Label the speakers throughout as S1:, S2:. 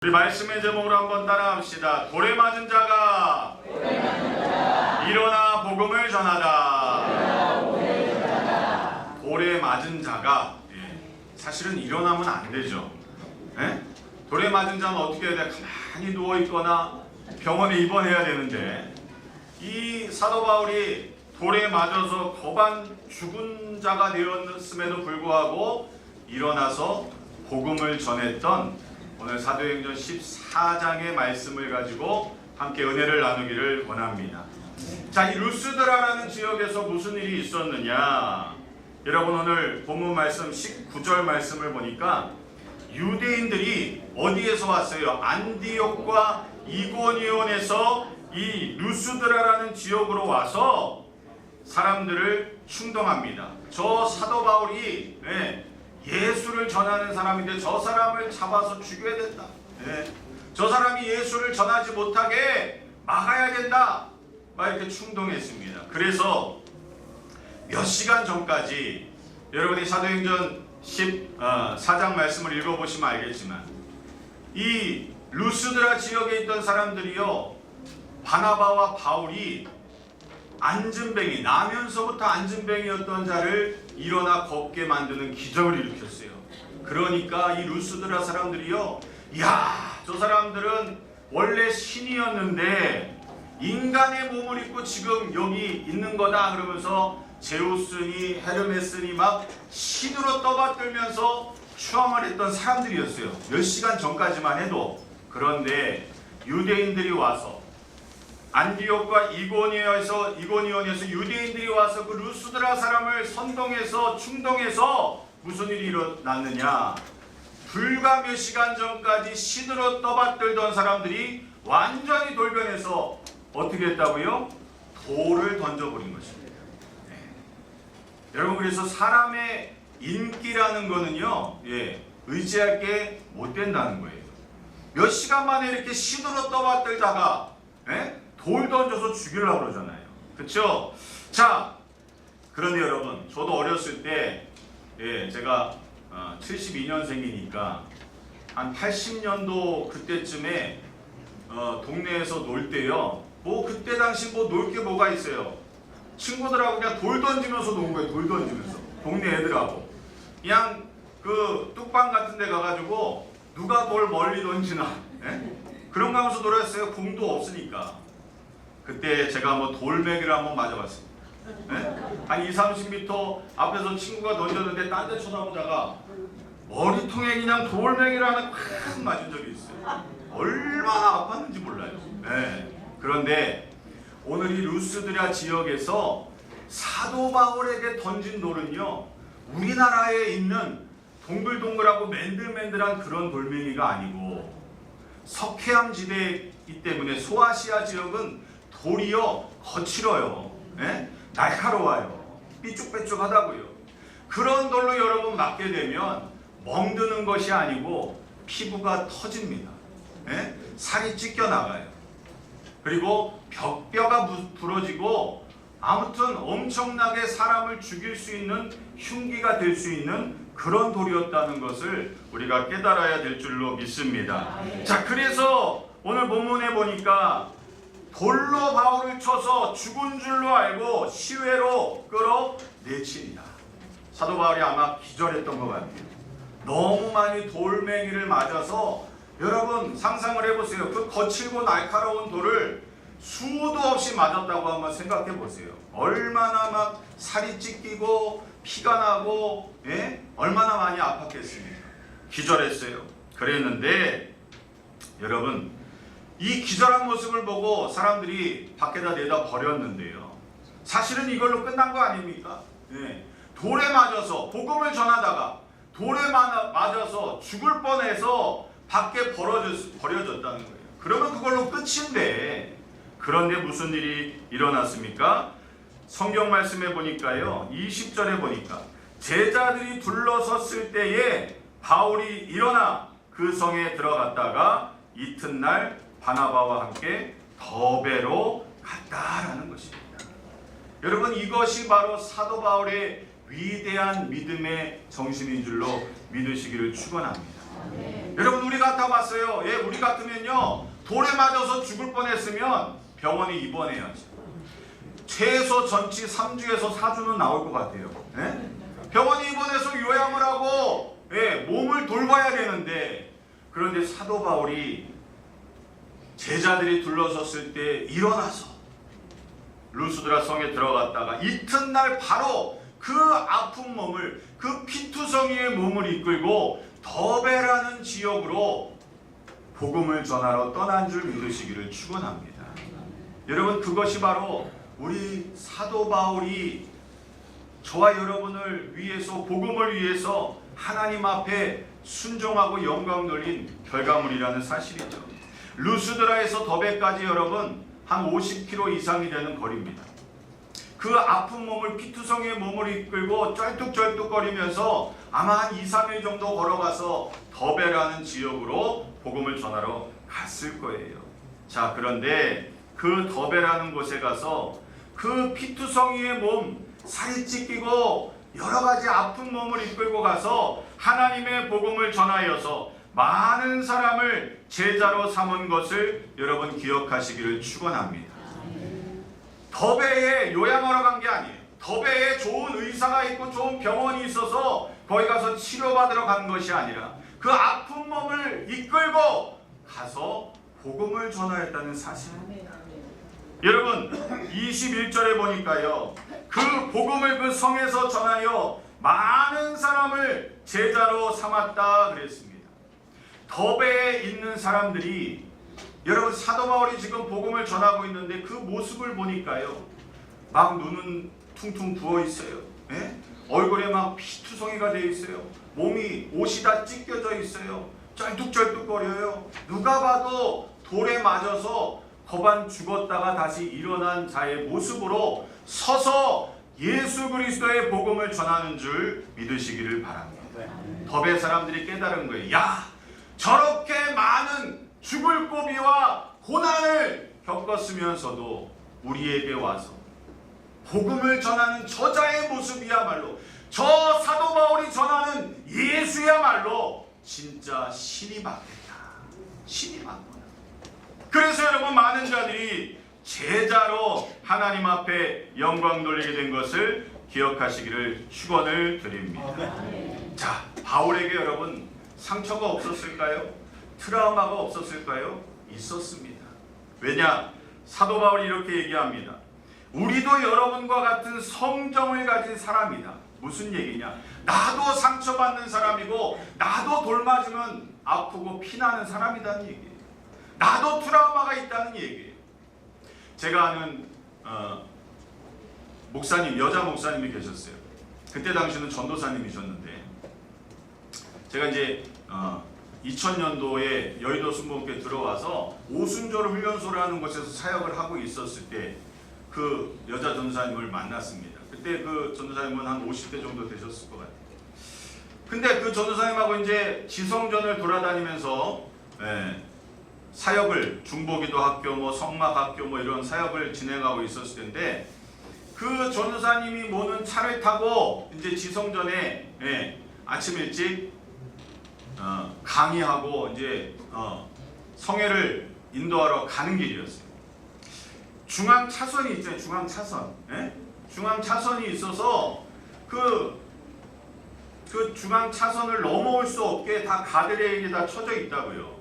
S1: 우리 말씀의 제목으로 한번 따라합시다. 돌에 맞은 자가 일어나 복음을 전하다. 돌에 맞은 자가 사실은 일어나면 안 되죠. 돌에 맞은 자는 어떻게 해야 돼? 가만히 누워있거나 병원에 입원해야 되는데, 이 사도 바울이 돌에 맞아서 거반 죽은 자가 되었음에도 불구하고 일어나서 복음을 전했던 오늘 사도행전 14장의 말씀을 가지고 함께 은혜를 나누기를 원합니다. 자, 이 루스드라라는 지역에서 무슨 일이 있었느냐? 여러분, 오늘 본문 말씀 19절 말씀을 보니까 유대인들이 어디에서 왔어요? 안디옥과 이고니온에서 이 루스드라라는 지역으로 와서 사람들을 충동합니다. 저 사도 바울이 예수를 전하는 사람인데 저 사람을 잡아서 죽여야 된다. 저 사람이 예수를 전하지 못하게 막아야 된다. 막 이렇게 충동했습니다. 그래서 몇 시간 전까지 여러분이 사도행전 14장 말씀을 읽어보시면 알겠지만, 이 루스드라 지역에 있던 사람들이요, 바나바와 바울이 안진뱅이, 나면서부터 안진뱅이였던 자를 일어나 걷게 만드는 기적을 일으켰어요. 그러니까 이 루스드라 사람들이요, 야, 저 사람들은 원래 신이었는데 인간의 몸을 입고 지금 여기 있는 거다 그러면서 제우스니 헤르메스니 막 신으로 떠받들면서 추앙을 했던 사람들이었어요. 몇 시간 전까지만 해도. 그런데 유대인들이 와서, 안디옥과 이고니온에서 유대인들이 와서 그 루스드라 사람을 선동해서 충동해서 무슨 일이 일어났느냐? 불과 몇 시간 전까지 신으로 떠받들던 사람들이 완전히 돌변해서 어떻게 했다고요? 돌을 던져버린 것입니다. 여러분, 그래서 사람의 인기라는 거는요, 의지할 게 못 된다는 거예요. 몇 시간 만에 이렇게 신으로 떠받들다가 돌 던져서 죽이려고 그러잖아요. 그렇죠? 자, 그런데 여러분, 저도 어렸을 때, 제가 72년생이니까 한 80년도 그때쯤에 동네에서 놀 때요, 뭐 그때 당시 뭐 놀 게 뭐가 있어요? 친구들하고 그냥 돌 던지면서 논 거예요. 돌 던지면서 동네 애들하고 그냥 그 뚝방 같은 데 가가지고 누가 돌 멀리 던지나, 그런 거 하면서 놀았어요. 공도 없으니까. 그때 제가 뭐 돌매기를 한번 맞아봤습니다. 한 20-30m 앞에서 친구가 던졌는데 딴 데 쳐다보다가 머리통에 그냥 돌매기를 하나 팍 맞은 적이 있어요. 얼마나 아팠는지 몰라요. 그런데 오늘 이 루스드라 지역에서 사도 바울에게 던진 돌은요, 우리나라에 있는 동글동글하고 맨들맨들한 그런 돌멩이가 아니고, 석회암 지대이기 때문에 소아시아 지역은 돌이요, 거칠어요. 날카로워요. 삐쭉빼쭉하다고요. 그런 돌로 여러분 맞게 되면 멍드는 것이 아니고 피부가 터집니다. 살이 찢겨나가요. 그리고 뼈가 부러지고, 아무튼 엄청나게 사람을 죽일 수 있는 흉기가 될 수 있는 그런 돌이었다는 것을 우리가 깨달아야 될 줄로 믿습니다. 자, 그래서 오늘 본문에 보니까 돌로 바울을 쳐서 죽은 줄로 알고 시외로 끌어내치니라. 사도 바울이 아마 기절했던 것 같아요. 너무 많이 돌멩이를 맞아서, 여러분 상상을 해보세요. 그 거칠고 날카로운 돌을 수도 없이 맞았다고 한번 생각해 보세요. 얼마나 막 살이 찢기고 피가 나고, 얼마나 많이 아팠겠습니까? 기절했어요. 그랬는데 여러분, 이 기절한 모습을 보고 사람들이 밖에다 내다 버렸는데요, 사실은 이걸로 끝난 거 아닙니까? 돌에 맞아서 복음을 전하다가 돌에 맞아서 죽을 뻔해서 밖에 버려졌다는 거예요. 그러면 그걸로 끝인데, 그런데 무슨 일이 일어났습니까? 성경 말씀에 보니까요, 20절에 보니까 제자들이 둘러섰을 때에 바울이 일어나 그 성에 들어갔다가 이튿날 바나바와 함께 더베로 갔다라는 것입니다. 여러분, 이것이 바로 사도 바울의 위대한 믿음의 정신인 줄로 믿으시기를 축원합니다. 여러분 우리 같아봤어요. 예, 우리 같으면요 돌에 맞아서 죽을 뻔했으면 병원에 입원해야죠. 최소 전치 3주에서 4주는 나올 것 같아요. 예? 병원에 입원해서 요양을 하고 예, 몸을 돌봐야 되는데, 그런데 사도 바울이 제자들이 둘러섰을 때 일어나서 루스드라 성에 들어갔다가 이튿날 바로 그 아픈 몸을, 그 피투성이의 몸을 이끌고 더베라는 지역으로 복음을 전하러 떠난 줄 믿으시기를 축원합니다. 여러분 그것이 바로 우리 사도 바울이 저와 여러분을 위해서, 복음을 위해서 하나님 앞에 순종하고 영광 돌린 결과물이라는 사실이죠. 루스드라에서 더베까지 여러분 한 50km 이상이 되는 거리입니다. 그 아픈 몸을, 피투성이의 몸을 이끌고 쩔뚝쩔뚝거리면서 아마 한 2, 3일 정도 걸어가서 더베라는 지역으로 복음을 전하러 갔을 거예요. 자, 그런데 그 더베라는 곳에 가서 그 피투성이의 몸, 살이 찢기고 여러 가지 아픈 몸을 이끌고 가서 하나님의 복음을 전하여서 많은 사람을 제자로 삼은 것을 여러분 기억하시기를 축원합니다. 더베에 요양하러 간 게 아니에요. 더베에 좋은 의사가 있고 좋은 병원이 있어서 거기 가서 치료받으러 간 것이 아니라 그 아픈 몸을 이끌고 가서 복음을 전하였다는 사실입니다. 여러분 21절에 보니까요, 그 복음을 그 성에서 전하여 많은 사람을 제자로 삼았다 그랬습니다. 더베에 있는 사람들이, 여러분 사도 바울이 지금 복음을 전하고 있는데 그 모습을 보니까요, 막 눈은 퉁퉁 부어 있어요. 예? 얼굴에 막 피투성이가 되어 있어요. 몸이, 옷이 다 찢겨져 있어요. 쩔뚝쩔뚝거려요. 누가 봐도 돌에 맞아서 거반 죽었다가 다시 일어난 자의 모습으로 서서 예수 그리스도의 복음을 전하는 줄 믿으시기를 바랍니다. 더베 사람들이 깨달은 거예요. 야, 저렇게 많은 죽을 고비와 고난을 겪었으면서도 우리에게 와서 복음을 전하는 저자의 모습이야말로, 저 사도 바울이 전하는 예수야말로 진짜 신이 받겠다. 신이 받구나. 그래서 여러분 많은 자들이 제자로 하나님 앞에 영광 돌리게 된 것을 기억하시기를 축원을 드립니다. 자, 바울에게 여러분 상처가 없었을까요? 트라우마가 없었을까요? 있었습니다. 왜냐? 사도 바울이 이렇게 얘기합니다. 우리도 여러분과 같은 성정을 가진 사람이다. 무슨 얘기냐? 나도 상처받는 사람이고 나도 돌 맞으면 아프고 피나는 사람이라는 얘기예요. 나도 트라우마가 있다는 얘기예요. 제가 아는 목사님, 여자 목사님이 계셨어요. 그때 당시는 전도사님이셨는데, 제가 이제 2000년도에 여의도 순복음교회 들어와서 오순절 훈련소라는 곳에서 사역을 하고 있었을 때 그 여자 전도사님을 만났습니다. 그때 그 전도사님은 한 50대 정도 되셨을 것 같아요. 근데 그 전도사님하고 이제 지성전을 돌아다니면서 사역을, 중보기도 학교, 뭐 성막학교, 뭐 이런 사역을 진행하고 있었을 텐데, 그 전도사님이 모는 차를 타고 이제 지성전에 아침 일찍 강의하고 이제 성회를 인도하러 가는 길이었어요. 중앙 차선이 있잖아요. 중앙 차선. 중앙 차선이 있어서 그 중앙 차선을 넘어올 수 없게 다 가드레일이 다 쳐져 있다고요.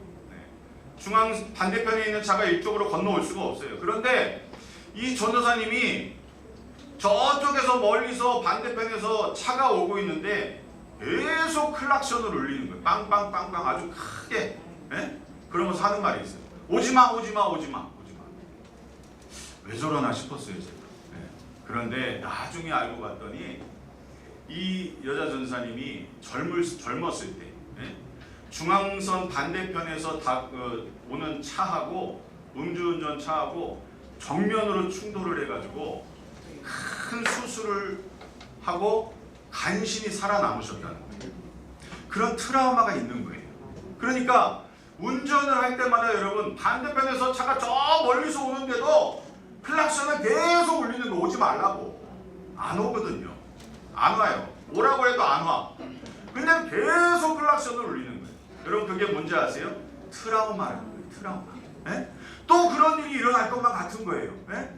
S1: 중앙 반대편에 있는 차가 이쪽으로 건너올 수가 없어요. 그런데 이 전도사님이 저쪽에서 멀리서 반대편에서 차가 오고 있는데 계속 클락션을 울리는 거예요. 빵빵빵빵 아주 크게. 그러면서 하는 말이 있어요. 오지마, 오지마, 오지마, 오지마. 왜 저러나 싶었어요, 제가. 그런데 나중에 알고 봤더니 이 여자 전사님이 젊었을 때 중앙선 반대편에서 오는 차하고, 음주운전 차하고 정면으로 충돌을 해가지고 큰 수술을 하고 간신히 살아남으셨다는 거예요. 그런 트라우마가 있는 거예요. 그러니까 운전을 할 때마다 여러분 반대편에서 차가 저 멀리서 오는데도 클락션을 계속 울리는 거, 오지 말라고. 안 오거든요. 안 와요. 오라고 해도 안 와. 근데 계속 클락션을 울리는 거예요. 여러분 그게 뭔지 아세요? 트라우마라는 거예요. 트라우마. 예? 또 그런 일이 일어날 것만 같은 거예요. 예?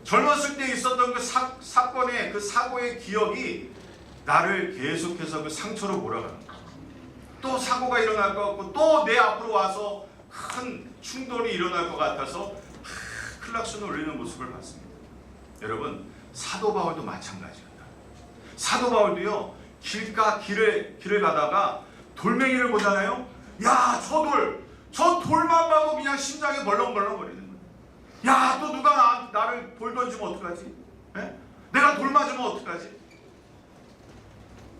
S1: 젊었을 때 있었던 그 사건의 그 사고의 기억이 나를 계속해서 그 상처로 몰아가는 거예요. 또 사고가 일어날 것 같고 또 내 앞으로 와서 큰 충돌이 일어날 것 같아서 클락션을 울리는 모습을 봤습니다. 여러분 사도 바울도 마찬가지입니다. 사도 바울도요 길을 가다가 돌멩이를 보잖아요. 야, 저 돌만 봐도 그냥 심장이 벌렁벌렁거리는 거예요. 야, 또 누가 나를 돌 던지면 어떡하지? 에? 내가 돌 맞으면 어떡하지?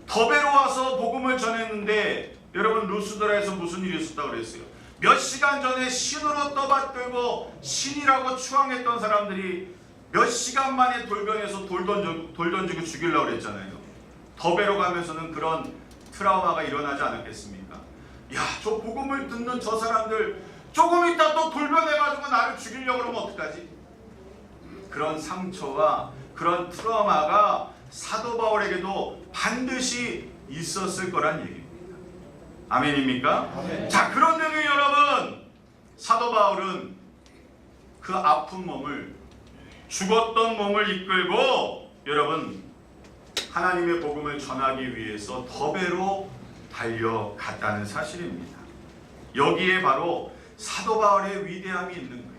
S1: 더베로 와서 복음을 전했는데 여러분 루스드라에서 무슨 일이 있었다고 그랬어요? 몇 시간 전에 신으로 떠받들고 신이라고 추앙했던 사람들이 몇 시간 만에 돌변해서 돌 던지고 죽이려고 그랬잖아요. 더베로 가면서는 그런 트라우마가 일어나지 않았겠습니까? 야, 저 복음을 듣는 저 사람들 조금 있다 또 돌변해가지고 나를 죽이려고 그러면 어떡하지? 그런 상처와 그런 트라우마가 사도 바울에게도 반드시 있었을 거란 얘기입니다. 아멘입니까? 아멘. 자, 그런데도 여러분 사도 바울은 그 아픈 몸을 죽었던 몸을 이끌고 여러분 하나님의 복음을 전하기 위해서 더베로 달려갔다는 사실입니다. 여기에 바로 사도 바울의 위대함이 있는 거예요.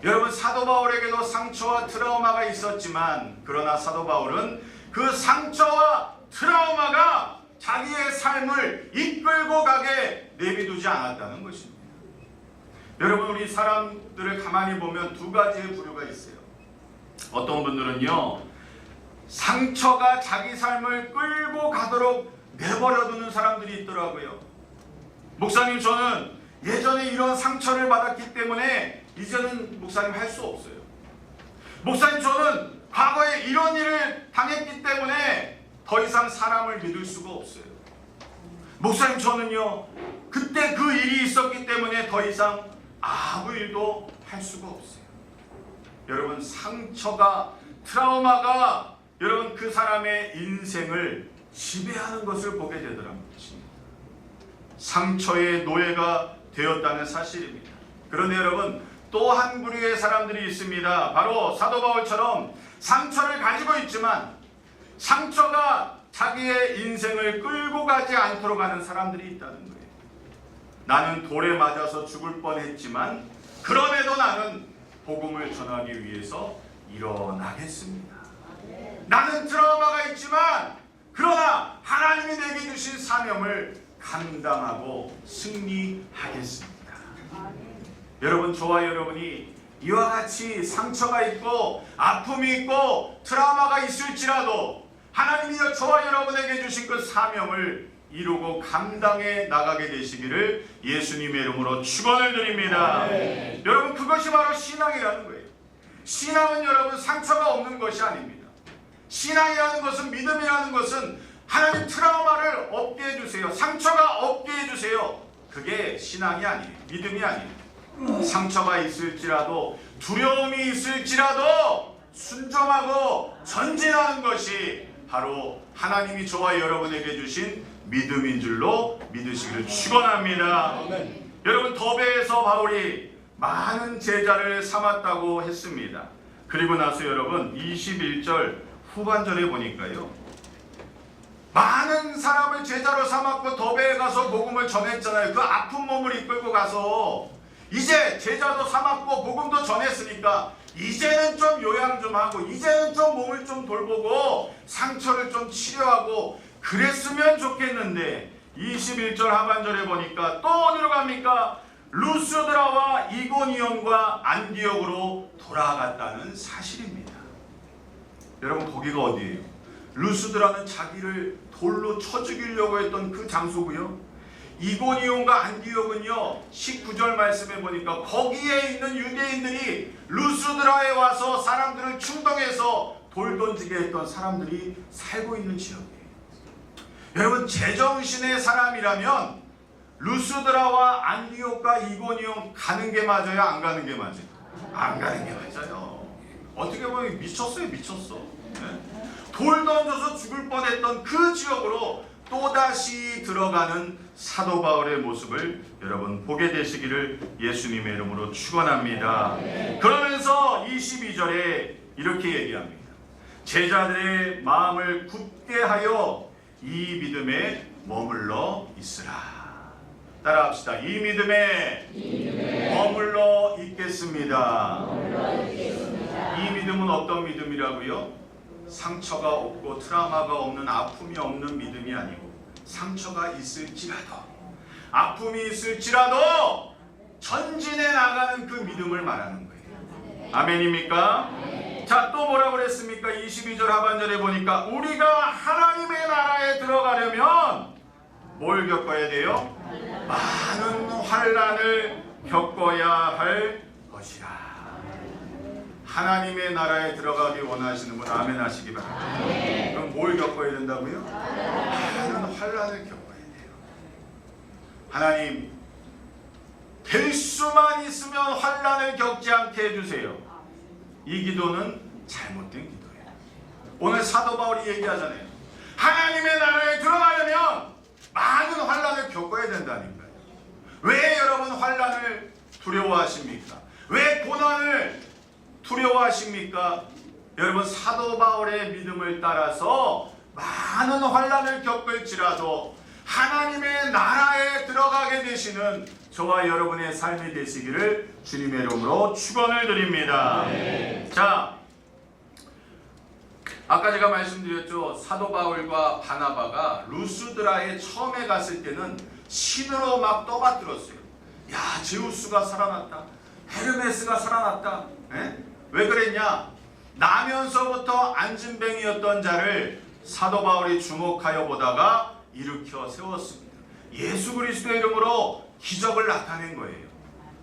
S1: 여러분 사도 바울에게도 상처와 트라우마가 있었지만 그러나 사도 바울은 그 상처와 트라우마가 자기의 삶을 이끌고 가게 내비두지 않았다는 것입니다. 여러분 우리 사람들을 가만히 보면 두 가지의 부류가 있어요. 어떤 분들은요 상처가 자기 삶을 끌고 가도록 내버려두는 사람들이 있더라고요. 목사님 저는 예전에 이런 상처를 받았기 때문에 이제는 목사님 할 수 없어요. 목사님 저는 과거에 이런 일을 당했기 때문에 더 이상 사람을 믿을 수가 없어요. 목사님 저는요 그때 그 일이 있었기 때문에 더 이상 아무 일도 할 수가 없어요. 여러분 상처가 트라우마가 여러분 그 사람의 인생을 지배하는 것을 보게 되더라는 것입니다. 상처의 노예가 되었다는 사실입니다. 그런데 여러분 또 한 부류의 사람들이 있습니다. 바로 사도 바울처럼 상처를 가지고 있지만 상처가 자기의 인생을 끌고 가지 않도록 하는 사람들이 있다는 거예요. 나는 돌에 맞아서 죽을 뻔했지만 그럼에도 나는 복음을 전하기 위해서 일어나겠습니다. 나는 트라우마가 있지만 그러나 하나님이 내게 주신 사명을 감당하고 승리하겠습니다. 여러분 저와 여러분이 이와 같이 상처가 있고 아픔이 있고 트라우마가 있을지라도 하나님이 저와 여러분에게 주신 그 사명을 이루고 감당해 나가게 되시기를 예수님의 이름으로 축원을 드립니다. 네. 여러분 그것이 바로 신앙이라는 거예요. 신앙은 여러분 상처가 없는 것이 아닙니다. 신앙이라는 것은 믿음이라는 것은 하나님 트라우마를 없게 해주세요. 상처가 없게 해주세요. 그게 신앙이 아니에요. 믿음이 아니에요. 상처가 있을지라도 두려움이 있을지라도 순종하고 전진하는 것이 바로 하나님이 저와 여러분에게 주신 믿음인 줄로 믿으시기를 축원합니다. 여러분 더베에서 바울이 많은 제자를 삼았다고 했습니다. 그리고 나서 여러분 21절 후반절에 보니까요 많은 사람을 제자로 삼았고 더베에 가서 복음을 전했잖아요. 그 아픈 몸을 이끌고 가서 이제 제자도 삼았고 복음도 전했으니까 이제는 좀 요양 좀 하고 이제는 좀 몸을 좀 돌보고 상처를 좀 치료하고 그랬으면 좋겠는데 21절 하반절에 보니까 또 어디로 갑니까? 루스드라와 이고니온과 안디옥으로 돌아갔다는 사실입니다. 여러분 거기가 어디예요? 루스드라는 자기를 돌로 쳐 죽이려고 했던 그 장소고요. 이고니온과 안디옥은요 19절 말씀에 보니까 거기에 있는 유대인들이 루스드라에 와서 사람들을 충동해서 돌 던지게 했던 사람들이 살고 있는 지역이에요. 여러분 제정신의 사람이라면 루스드라와 안디옥과 이고니온 가는 게 맞아요? 안 가는 게 맞아요? 안 가는 게 맞아요. 어떻게 보면 미쳤어요. 미쳤어. 네? 돌 던져서 죽을 뻔했던 그 지역으로 또다시 들어가는 사도 바울의 모습을 여러분 보게 되시기를 예수님의 이름으로 축원합니다. 그러면서 22절에 이렇게 얘기합니다. 제자들의 마음을 굳게 하여 이 믿음에 머물러 있으라. 따라합시다. 이 믿음에 머물러 있겠습니다. 이 믿음은 어떤 믿음이라고요? 상처가 없고 트라우마가 없는, 아픔이 없는 믿음이 아니고, 상처가 있을지라도, 아픔이 있을지라도 전진해 나가는 그 믿음을 말하는 거예요. 아멘입니까? 자, 또 뭐라고 그랬습니까? 22절 하반절에 보니까 우리가 하나님의 나라에 들어가려면 뭘 겪어야 돼요? 많은 환난을 겪어야 할 것이라. 하나님의 나라에 들어가기 원하시는 분 아멘 하시기 바랍니다. 그럼 뭘 겪어야 된다고요? 많은 환난을 겪어야 돼요. 하나님, 될 수만 있으면 환난을 겪지 않게 해주세요. 이 기도는 잘못된 기도예요. 오늘 사도 바울이 얘기하잖아요. 하나님의 나라에 들어가려면 많은 환난을 겪어야 된다니까요. 왜 여러분 환난을 두려워하십니까? 왜 고난을 두려워하십니까? 여러분, 사도 바울의 믿음을 따라서 많은 환난을 겪을지라도 하나님의 나라에 들어가게 되시는 저와 여러분의 삶이 되시기를 주님의 이름으로 축원을 드립니다. 자, 아까 제가 말씀드렸죠. 사도 바울과 바나바가 루스드라에 처음에 갔을 때는 신으로 막 떠받들었어요. 야, 제우스가 살아났다. 헤르메스가 살아났다. 왜 그랬냐? 나면서부터 안진뱅이였던 자를 사도 바울이 주목하여 보다가 일으켜 세웠습니다. 예수 그리스도의 이름으로 기적을 나타낸 거예요.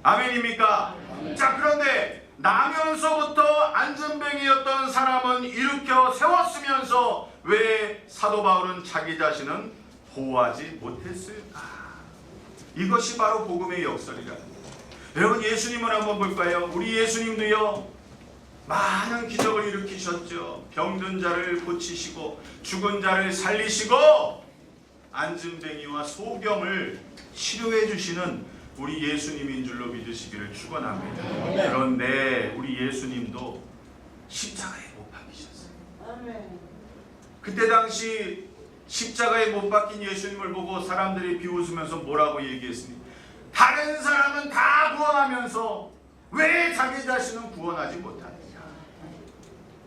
S1: 아멘입니까? 자, 그런데 나면서부터 안진뱅이였던 사람은 일으켜 세웠으면서 왜 사도 바울은 자기 자신은 보호하지 못했을까? 이것이 바로 복음의 역설이라는 거예요. 여러분, 예수님을 한번 볼까요? 우리 예수님도요, 많은 기적을 일으키셨죠. 병든 자를 고치시고 죽은 자를 살리시고 안진뱅이와 소경을 치료해 주시는 우리 예수님인 줄로 믿으시기를 축원합니다. 그런데 우리 예수님도 십자가에 못 박히셨어요. 그때 당시 십자가에 못 박힌 예수님을 보고 사람들이 비웃으면서 뭐라고 얘기했습니까? 다른 사람은 다 구원하면서 왜 자기 자신은 구원하지 못하느냐?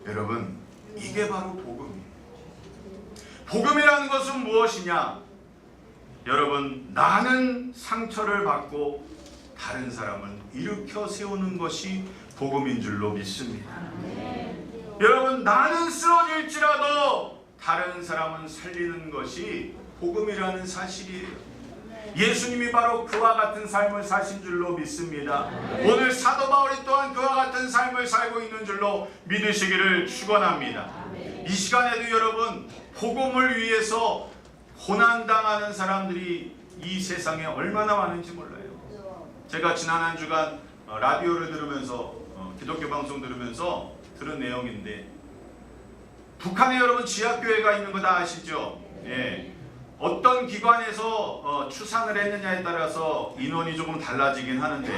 S1: 여러분, 이게 바로 복음이에요. 복음이라는 것은 무엇이냐? 여러분, 나는 상처를 받고 다른 사람을 일으켜 세우는 것이 복음인 줄로 믿습니다. 여러분, 나는 쓰러질지라도 다른 사람은 살리는 것이 복음이라는 사실이에요. 예수님이 바로 그와 같은 삶을 사신 줄로 믿습니다. 오늘 사도 바울이 또한 그와 같은 삶을 살고 있는 줄로 믿으시기를 축원합니다. 이 시간에도 여러분, 복음을 위해서 고난당하는 사람들이 이 세상에 얼마나 많은지 몰라요. 제가 지난 한 주간 라디오를 들으면서 기독교 방송 들으면서 들은 내용인데, 북한에 여러분 지하교회가 있는 거 다 아시죠? 예. 어떤 기관에서 추산을 했느냐에 따라서 인원이 조금 달라지긴 하는데,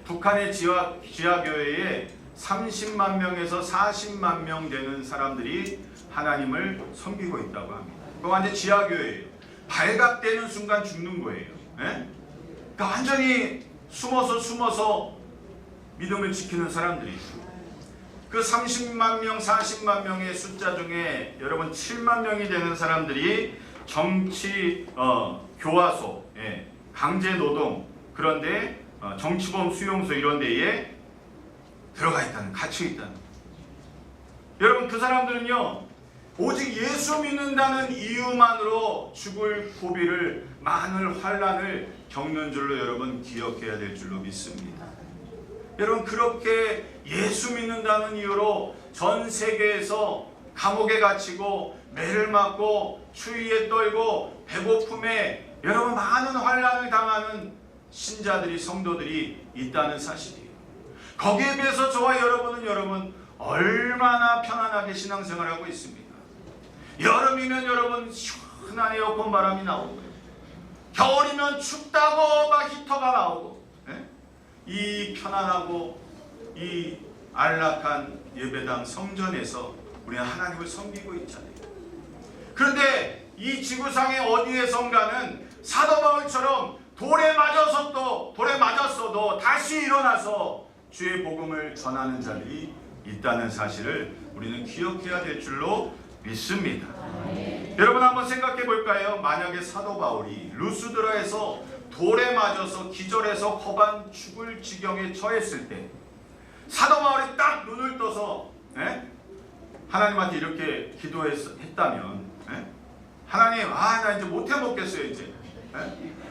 S1: 북한의 지하교회에 30만 명에서 40만 명 되는 사람들이 하나님을 섬기고 있다고 합니다. 그거 완전 지하교회예요. 발각되는 순간 죽는 거예요. 예? 그러니까 완전히 숨어서 믿음을 지키는 들이 그 30만 명, 40만 명의 숫자 중에 여러분 7만 명이 되는 사람들이 정치 교화소, 강제 노동, 그런데 정치범 수용소 이런 데에 들어가 있다는, 갇혀 있다는. 여러분, 그 사람들은요, 오직 예수 믿는다는 이유만으로 죽을 고비를, 많은 환난을 겪는 줄로 여러분 기억해야 될 줄로 믿습니다. 여러분, 그렇게 예수 믿는다는 이유로 전 세계에서 감옥에 갇히고 매를 맞고 추위에 떨고 배고픔에 여러분 많은 환난을 당하는 신자들이, 성도들이 있다는 사실이에요. 거기에 비해서 저와 여러분 얼마나 편안하게 신앙생활하고 있습니까? 여름이면 여러분 시원한 시원한 에어컨 바람이 나오고, 겨울이면 춥다고 막 히터가 나오고, 이 편안하고 이 안락한 예배당 성전에서 우리는 하나님을 섬기고 있잖아요. 그런데 이 지구상의 어디에선가는 사도 바울처럼 돌에 맞았어도 다시 일어나서 주의 복음을 전하는 자들이 있다는 사실을 우리는 기억해야 될 줄로 믿습니다. 여러분 한번 생각해 볼까요? 만약에 사도 바울이 루스드라에서 돌에 맞아서 기절해서 거반 죽을 지경에 처했을 때 사도 바울이 딱 눈을 떠서 하나님한테 이렇게 기도했다면, 하나님, 나 이제 못 해먹겠어요. 이제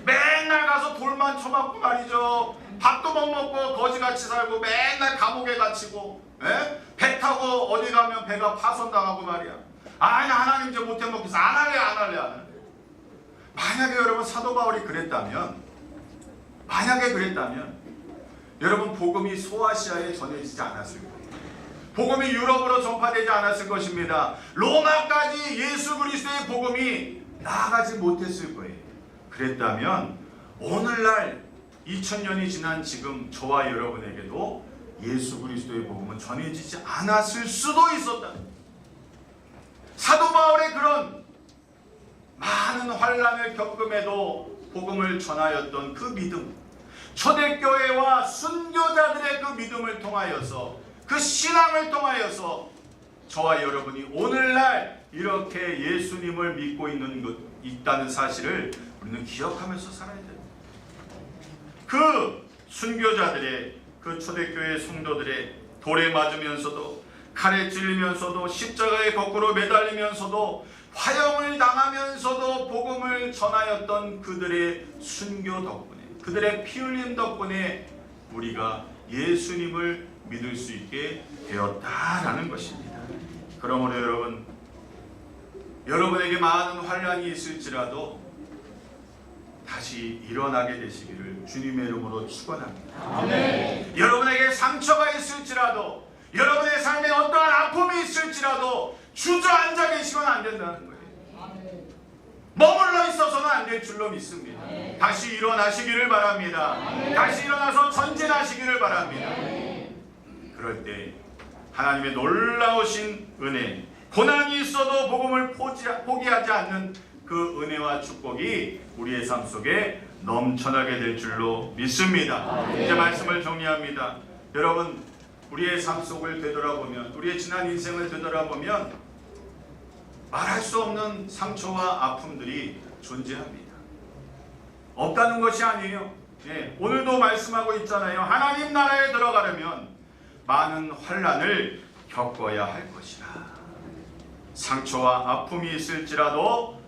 S1: 맨날 가서 돌만 쳐맞고 말이죠. 밥도 못 먹고 거지같이 살고 맨날 감옥에 갇히고, 배 타고 어디 가면 배가 파손당하고 말이야. 하나님 이제 못 해먹겠어. 안 할래. 만약에 여러분 사도 바울이 그랬다면, 여러분 복음이 소아시아에 전해지지 않았을 거예요. 복음이 유럽으로 전파되지 않았을 것입니다. 로마까지 예수 그리스도의 복음이 나아가지 못했을 거예요. 그랬다면 오늘날 2000년이 지난 지금 저와 여러분에게도 예수 그리스도의 복음은 전해지지 않았을 수도 있었다. 사도 바울의 그런 많은 환난을 겪음에도 복음을 전하였던 그 믿음, 초대교회와 순교자들의 그 믿음을 통하여서, 그 신앙을 통하여서 저와 여러분이 오늘날 이렇게 예수님을 믿고 있다는 사실을 우리는 기억하면서 살아야 됩니다. 그 순교자들의, 그 초대교회 성도들의 돌에 맞으면서도, 칼에 찔리면서도, 십자가에 거꾸로 매달리면서도, 화형을 당하면서도 복음을 전하였던 그들의 순교 덕분에, 그들의 피 흘림 덕분에 우리가 예수님을 믿을 수 있게 되었다라는 것입니다. 그러므로 여러분에게 많은 환난이 있을지라도 다시 일어나게 되시기를 주님의 이름으로 축원합니다. 아멘. 여러분에게 상처가 있을지라도, 여러분의 삶에 어떠한 아픔이 있을지라도 주저앉아 계시면 안 된다는 거예요. 머물러 있어서는 안 될 줄로 믿습니다. 다시 일어나시기를 바랍니다. 다시 일어나서 전진하시기를 바랍니다. 그럴 때 하나님의 놀라우신 은혜, 고난이 있어도 복음을 포기하지 않는 그 은혜와 축복이 우리의 삶 속에 넘쳐나게 될 줄로 믿습니다. 이제 말씀을 정리합니다. 여러분, 우리의 삶 속을 되돌아보면, 우리의 지난 인생을 되돌아보면 말할 수 없는 상처와 아픔들이 존재합니다. 없다는 것이 아니에요. 오늘도 말씀하고 있잖아요. 하나님 나라에 들어가려면 많은 환난을 겪어야 할 것이라. 상처와 아픔이 있을지라도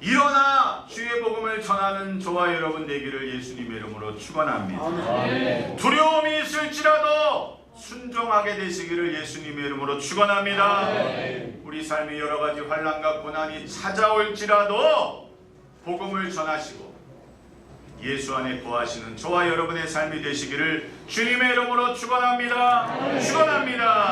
S1: 일어나 주의 복음을 전하는 저와 여러분 되기를 예수님의 이름으로 축원합니다. 두려움이 있을지라도 순종하게 되시기를 예수님의 이름으로 축원합니다. 우리 삶에 여러 가지 환난과 고난이 찾아올지라도 복음을 전하시고 예수 안에 거하시는 저와 여러분의 삶이 되시기를 주님의 이름으로 축원합니다. 축원합니다.